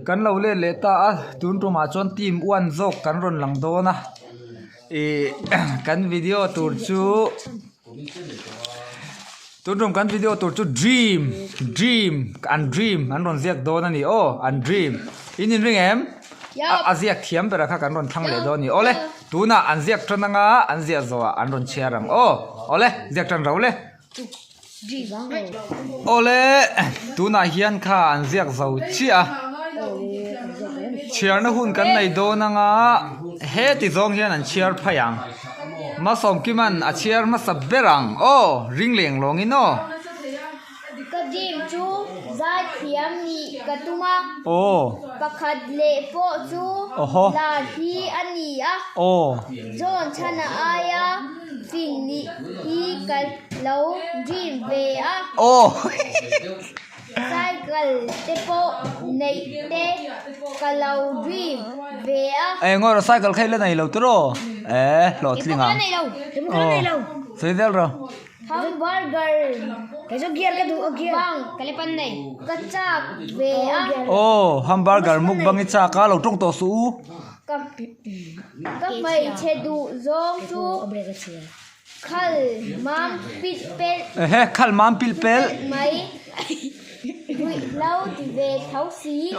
kan lo le le ta tun tu ma chon team one zok kan ron lang do na kan video tur chu tun rum kan video tur chu dream an ron ziak do na ni an dream in ring em aziak thiam pera kha kan ron thang le do ni ole tuna an ziak tana nga an zia zo an ron chiarang ole ziak tan ro le ole tuna hian kha an ziak zo chia chiar na hun kan nei do na nga he ti zong hian an chiar phayang ma som ki man a chiar ma sab berang ring leng long ino ka jim chu zai thiam ni katuma pakhat le po chu la hi ani a jon chana aya fin ni hi kal lo jim ve a cycle te po nei te kalau dream ve a ngor cycle khai le nei lo tro lo tlinga nei lo sei del ro hamburger cái số gear cái đủ gear bang cái pan này cái chak về á hamburger muk bang cha ka lo tong to su các mày che đủ zong chu khal mam pit pel khal mam pil pel mày tụi lâu thì về thấu xí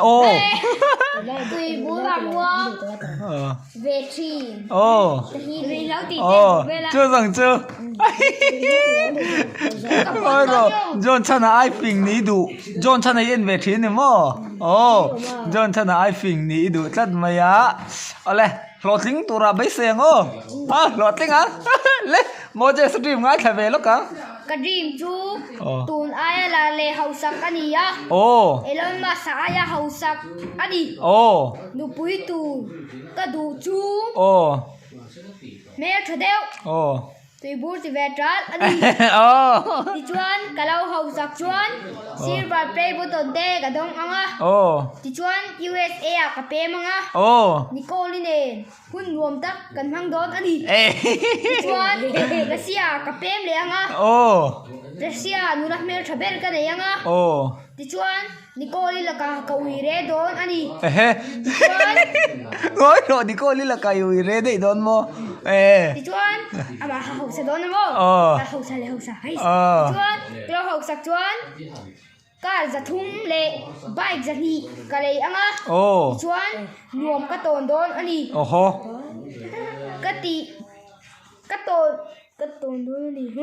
tụi bố bạc hoa về trì thì lâu thì về là chưa rằng chưa ôi rồi John chana ai phình ní đủ John chana yên về thiên này mò John chana ai phình ní đủ chắc mày á ole lọt lính tụi ra bấy xe ngô lọt lính á lấy một cái stream ngay thả về lúc cả cái dream chu tụi ai là lệ hậu sắc anh đi á elon mà sao ya hậu sắc anh đi nụ bụi tụ cái đủ chu mẹ thật đeo tụi bố thì về trát anh đi đi chuan cái lâu hậu sắc chuan silver play button te cái đông ang á đi chuan USA cái pe mang á Nicole nè hun luom tắc cần hang đón anh đi chuan Russia cái pe le ang á Russia nu nak mer thabel ka ne ang á đi chuan Nicole là cả cầu re đón anh đi ngồi rồi Nicole là cầu re đấy đón mo đi chuan mà hậu sẽ đón mo hậu sẽ hay chuan lo hậu sắc chuan cả giật thung lệ bike giật nhị cả lệ ang á chuan luom cái tồn đón anh đi cái tì cái tồn đón anh đi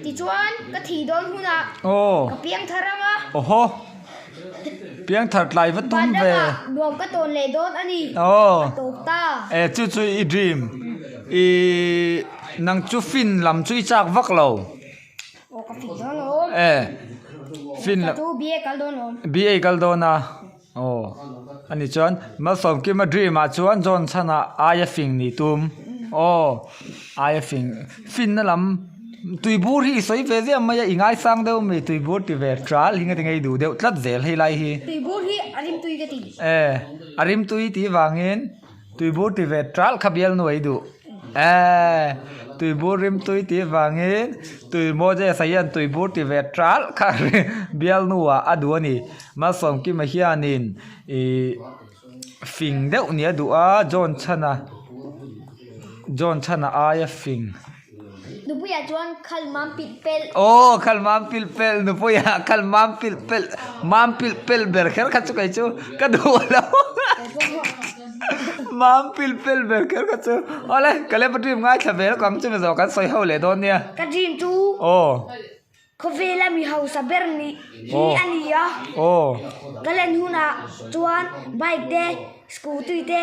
thì chuan cái thì đón hun à cái piang tharang á piang thật lại vẫn tung về luom cái tồn lệ đón anh đi tổ ta chú i dream nang chú fin làm chú chak vak lâu cái phim đó nó fin là chú bia kaldona anh chọn mà xong kia mà dream mà chọn John chana ai fin ni tum ai fin nó làm tùy bút hi soi về gì mà ingai sang đâu mà tùy bút thì về trả hình cái ngày đủ đều rất dễ hay lại hi tùy bút hi arim tùy cái gì arim tùy thì vangin tùy bút thì về trả khabiel nuôi đủ tùy bút rim tùy thì vangin tùy mua cái sayan tùy bút thì về trả khabiel nuôi aduani mà xong kia mà hianin phình đeo nia đủ John chana ai phình nupuya chuan khalmam pilpel khalmam pilpel nupuya khalmam pilpel berker khachu kai chu ka du lo mam pilpel berker khachu ole kale patrim ngai thabe kam chu zo kan soi ho le don nia ka dream chu khovela mi hau saber ni ania galen huna chuan bike de scooter te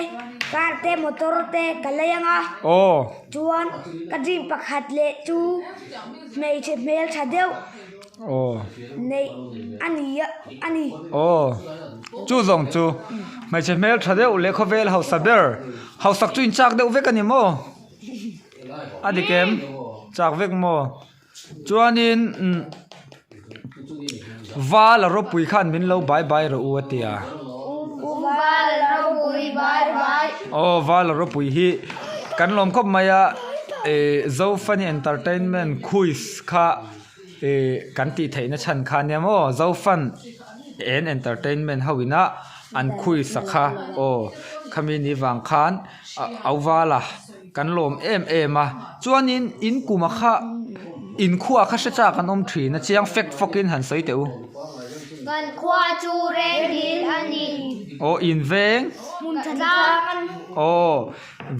car te motor te kalayanga chuan ka dream pakhat le chu mei che mel thadeu nei ani chu zong chu mei che mel thadeu le khovel hau saber hau sak chu in chak deu vek ani mo adi kem chak vek mo chuanin va la ro pui khan min lo bye bye ro u atia va la ro pui hi kan lom khop maya zo funny entertainment quiz kha kan ti theina chan kha ne mo zo fun and entertainment hawina an khui sakha o khami ni wang khan awala kan lom em a chuanin in kuma kha in khuwa kha se cha kan om thina chiang fact fokin han sei teu kan khwa chu redil ani o in veng mun thakan o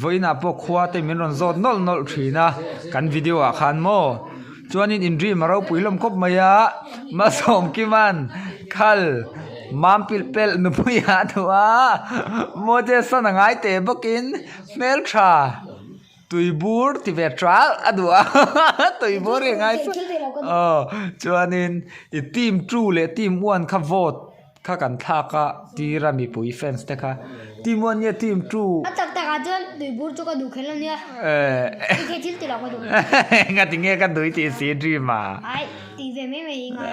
voina po khwa te min ron zot nol thina kan video a khan mo chuanin in dream aro puilom khop maya ma som ki man khal mam pil pel nu puya thua moje sanangai te bokin mel tha tuibur ti vetral adua tuibur ngai chuanin i team true le team one kha vote kha kan thaka tira mi pui fans te kha team one ye team true atak taka jon tuibur chu ka du khelan ya ke thil ti la ko du nga tinge ka dui ti si dream ma ai ti ve me nga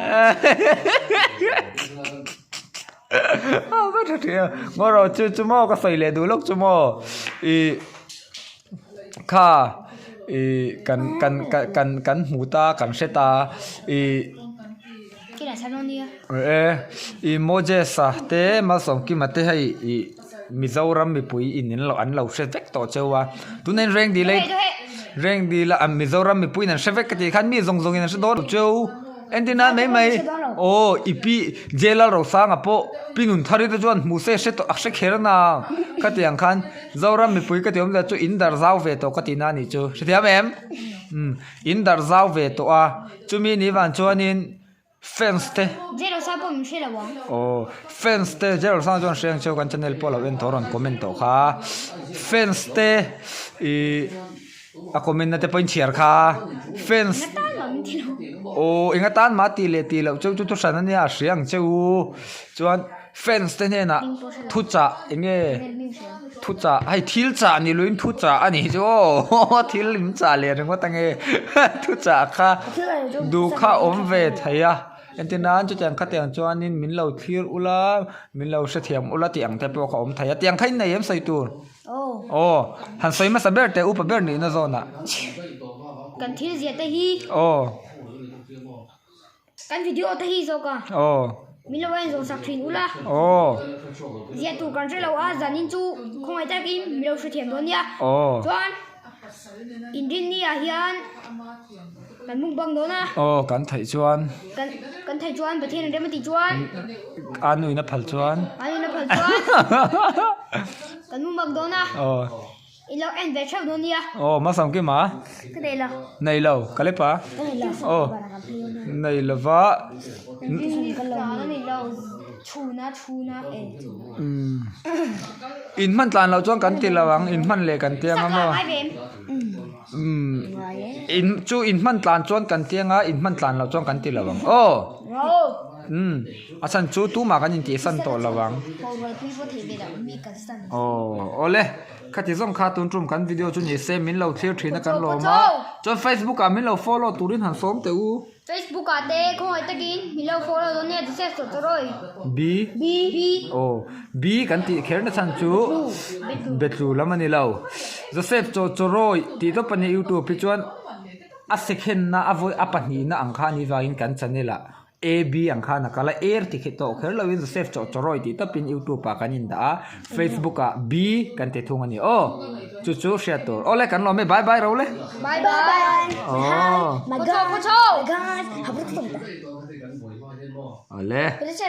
ba tha thia ngoro chu mo ka sai le du lok chu mo i kha kan huta kan seta kila sanonia i moje sa te ma som ki mate hai i mizoram mi pui in lo an lo se vek to chewa tunen reng di la am mizoram mi pui nan se vek ti khan mi zong in se do cheu entina mai o ipi jela ro sang apo pinun thari to jon mu se to akse kherna katiang khan zoram mi pui katiom da chu in dar zaw ve to katina ni chu sethiam em in dar zaw ve to a chumi ni wan chuanin fans te zero sa po mi shela wang o fans te zero sang jon sheng cheu kan channel polo ven thoron comment to kha fans te i a comment na te point share kha fans o inga tan ma ti le ti lo cheu chu san ania hriang cheu chuan fans te ne na thu cha enge thu cha ai thil cha ni luin thu cha ani jo thil lim cha le ringo tange thu cha kha du kha om ve thaya entina chu chang kha tiang chuanin min lo thlir ula min lo se thiam ula ti ang te po kha om thaya tiang khain nei em sai tur o han sai ma saber te upa ber ni na zona kan thil zia te hi o kan video te hi zo ka o milowen zo sak thin ula o zia tu kan re lo a zanin chu khongai ta kim milo se thiam don ya o chuan indin ni a hian kan mung bang dona o kan thai chuan kan thai chuan pathian re ma ti chuan anui na phal chuan chuan kan mung bang dona o ilo en ve chau don ya o ma sam ki ma cái này là nei lo kalepa o nei lova cái này là chu na in man tlan lo chuan kan ti lawang in man le kan tiang ama ai về in chu in man tlan chuan kan tianga in man tlan lo chuan kan ti lawang o asan chu tu ma kan in ti san to lawang o ole khati zong kha tun trum kan video chu ni se min lo clear thina kan lo ma chon Facebook a min lo follow turin han som te u Facebook a te khoi ta kin min lo follow don ne se so to roi b o b kan ti kher na chan chu betlu lamani lo Joseph cho roi ti to pani YouTube pi chuan a second na avoi apani na angkha ni wain kan channela AB ang khana kala air ticket to kher lawin Joseph cho roi ti tapin YouTube pa kanin da Facebook a B kan te thung ani o chu share to ole kan lo me bye bye role bye bye oh my god guys ole cái sẽ